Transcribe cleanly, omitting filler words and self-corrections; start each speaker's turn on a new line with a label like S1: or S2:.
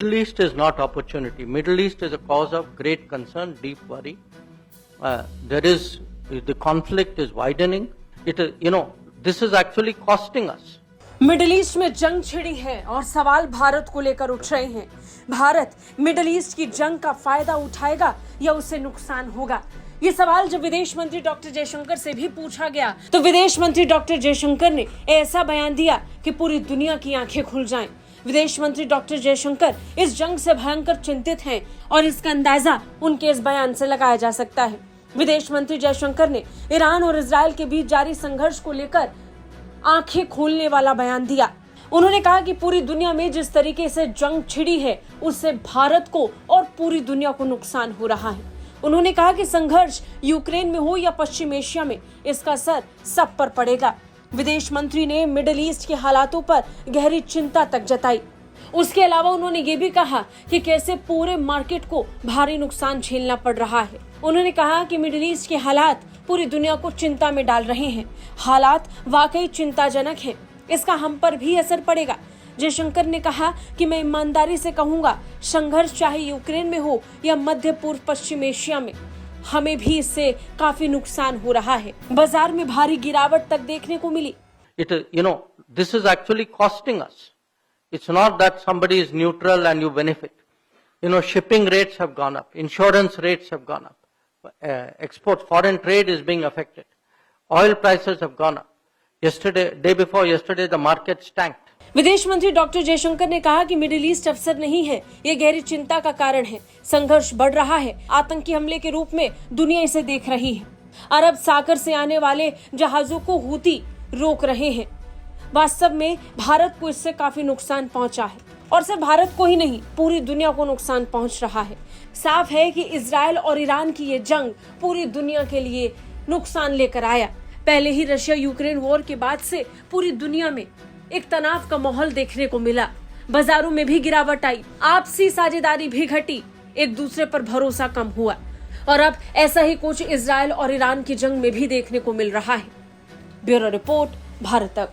S1: Middle East is not opportunity. Middle East is a cause of great concern, deep worry. The conflict is widening. This is actually costing us.
S2: Middle east में जंग छिड़ी है और सवाल भारत को लेकर उठ रहे हैं। भारत मिडिल ईस्ट की जंग का फायदा उठाएगा या उससे नुकसान होगा? ये सवाल जब विदेश मंत्री डॉक्टर जयशंकर से भी पूछा गया तो विदेश मंत्री डॉक्टर जयशंकर ने ऐसा बयान दिया कि पूरी दुनिया की आंखें खुल जाएं। विदेश मंत्री डॉक्टर जयशंकर इस जंग से भयंकर चिंतित हैं और इसका अंदाजा उनके इस बयान से लगाया जा सकता है। विदेश मंत्री जयशंकर ने ईरान और इजरायल के बीच जारी संघर्ष को लेकर आंखें खोलने वाला बयान दिया। उन्होंने कहा कि पूरी दुनिया में जिस तरीके से जंग छिड़ी है उससे भारत को और पूरी दुनिया को नुकसान हो रहा है। उन्होंने कहा कि संघर्ष यूक्रेन में हो या पश्चिम एशिया में, इसका असर सब पर पड़ेगा। विदेश मंत्री ने मिडिल ईस्ट के हालातों पर गहरी चिंता तक जताई। उसके अलावा उन्होंने ये भी कहा कि कैसे पूरे मार्केट को भारी नुकसान झेलना पड़ रहा है। उन्होंने कहा कि मिडिल ईस्ट के हालात पूरी दुनिया को चिंता में डाल रहे हैं। हालात वाकई चिंताजनक हैं, इसका हम पर भी असर पड़ेगा। जयशंकर ने कहा कि मैं ईमानदारी से कहूंगा, संघर्ष चाहे यूक्रेन में हो या मध्य पूर्व पश्चिम एशिया में, हमें भी इससे काफी नुकसान हो रहा है। बाजार में भारी गिरावट तक देखने को मिली।
S1: This is actually costing us. It's not that somebody is neutral and you benefit. Shipping rates have gone up, insurance rates have gone up, foreign trade is being affected, oil prices have gone up. Day before yesterday, the markets tanked.
S2: विदेश मंत्री doctor Jaishankar ने कहा कि middle east अवसर नहीं है, ये गहरी चिंता का कारण है। संघर्ष बढ़ रहा है, आतंकी हमले के रूप में दुनिया इसे देख रही है। अरब सागर से आने वाले जहाजों को हूती रोक रहे हैं। वास्तव में भारत को इससे काफी नुकसान पहुंचा है और सिर्फ भारत को ही नहीं, पूरी दुनिया को नुकसान पहुंच रहा है। साफ है कि इजराइल और ईरान की ये जंग पूरी दुनिया के लिए नुकसान लेकर आया। पहले ही रशिया यूक्रेन वॉर के बाद से पूरी दुनिया में एक तनाव का माहौल देखने को मिला। बाजारों में भी गिरावट आई, आपसी साझेदारी भी घटी, एक दूसरे पर भरोसा कम हुआ और अब ऐसा ही कुछ इजराइल और ईरान की जंग में भी देखने को मिल रहा है। ब्यूरो रिपोर्ट, भारत तक।